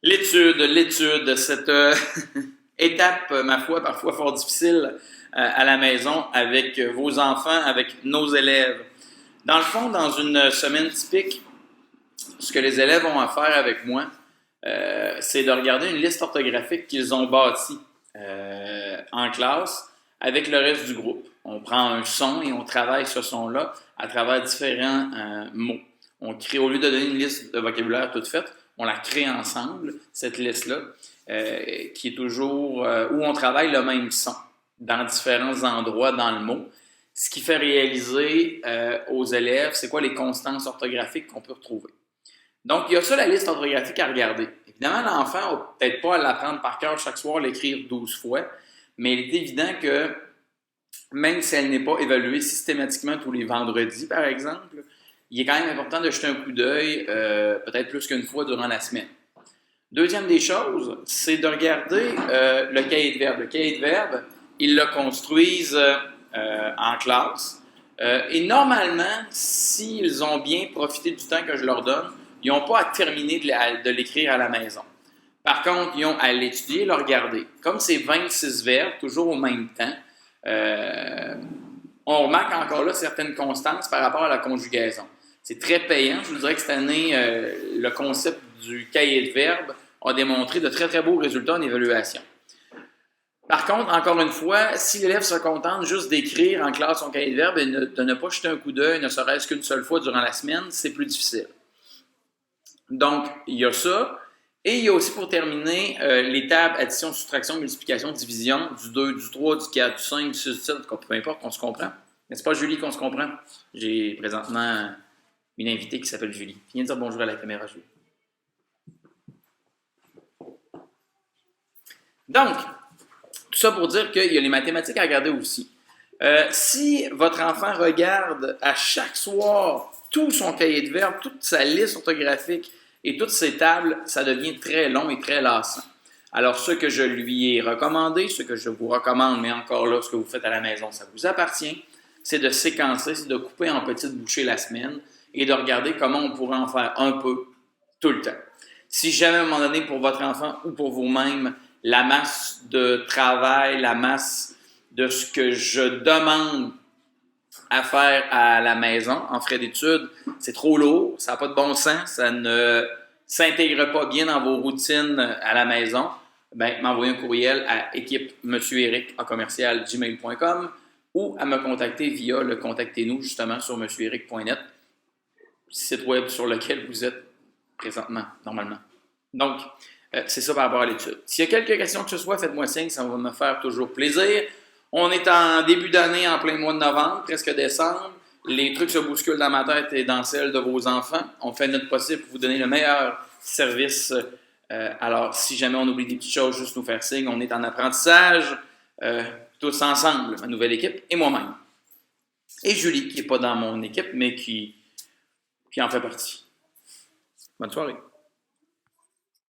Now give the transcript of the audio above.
L'étude, cette étape, ma foi, parfois fort difficile à la maison avec vos enfants, avec nos élèves. Dans le fond, dans une semaine typique, ce que les élèves ont à faire avec moi, c'est de regarder une liste orthographique qu'ils ont bâtie en classe avec le reste du groupe. On prend un son et on travaille ce son-là à travers différents mots. On crée, au lieu de donner une liste de vocabulaire toute faite, on la crée ensemble, cette liste-là, qui est toujours où on travaille le même son dans différents endroits dans le mot. Ce qui fait réaliser aux élèves, c'est quoi les constances orthographiques qu'on peut retrouver. Donc, il y a ça, la liste orthographique à regarder. Évidemment, l'enfant n'a peut-être pas à l'apprendre par cœur chaque soir, l'écrire 12 fois, mais il est évident que même si elle n'est pas évaluée systématiquement tous les vendredis, par exemple, il est quand même important de jeter un coup d'œil, peut-être plus qu'une fois durant la semaine. Deuxième des choses, c'est de regarder le cahier de verbes. Le cahier de verbes, ils le construisent en classe. Et normalement, s'ils ont bien profité du temps que je leur donne, ils n'ont pas à terminer de l'écrire à la maison. Par contre, ils ont à l'étudier et le regarder. Comme c'est 26 verbes, toujours au même temps, on remarque encore là certaines constances par rapport à la conjugaison. C'est très payant. Je vous dirais que cette année, le concept du cahier de verbes a démontré de très, très beaux résultats en évaluation. Par contre, encore une fois, si l'élève se contente juste d'écrire en classe son cahier de verbes et de ne pas jeter un coup d'œil, ne serait-ce qu'une seule fois durant la semaine, c'est plus difficile. Donc, il y a ça. Et il y a aussi, pour terminer, les tables addition, soustraction, multiplication, division, du 2, du 3, du 4, du 5, du 6, du 7, peu importe, qu'on se comprend. N'est-ce pas, Julie, qu'on se comprend? J'ai présentement une invitée qui s'appelle Julie. Viens dire bonjour à la caméra, Julie. Donc, tout ça pour dire qu'il y a les mathématiques à regarder aussi. Si votre enfant regarde à chaque soir tout son cahier de verbes, toute sa liste orthographique et toutes ses tables, ça devient très long et très lassant. Alors, ce que je lui ai recommandé, ce que je vous recommande, mais encore là, ce que vous faites à la maison, ça vous appartient, c'est de séquencer, c'est de couper en petites bouchées la semaine et de regarder comment on pourrait en faire un peu tout le temps. Si jamais à un moment donné, pour votre enfant ou pour vous-même, la masse de travail, la masse de ce que je demande à faire à la maison en frais d'études, c'est trop lourd, ça n'a pas de bon sens, ça ne s'intègre pas bien dans vos routines à la maison, ben, m'envoyez un courriel à équipe-monsieur-eric@gmail.com ou à me contacter via le Contactez-nous justement sur monsieureric.net, site web sur lequel vous êtes présentement, normalement. Donc, c'est ça par rapport à l'étude. S'il y a quelques questions que ce soit, faites-moi signe, ça va me faire toujours plaisir. On est en début d'année, en plein mois de novembre, presque décembre. Les trucs se bousculent dans ma tête et dans celle de vos enfants. On fait notre possible pour vous donner le meilleur service. Alors, si jamais on oublie des petites choses, juste nous faire signe. On est en apprentissage, tous ensemble, ma nouvelle équipe et moi-même. Et Julie, qui n'est pas dans mon équipe, mais qui en fait partie. Bonne soirée.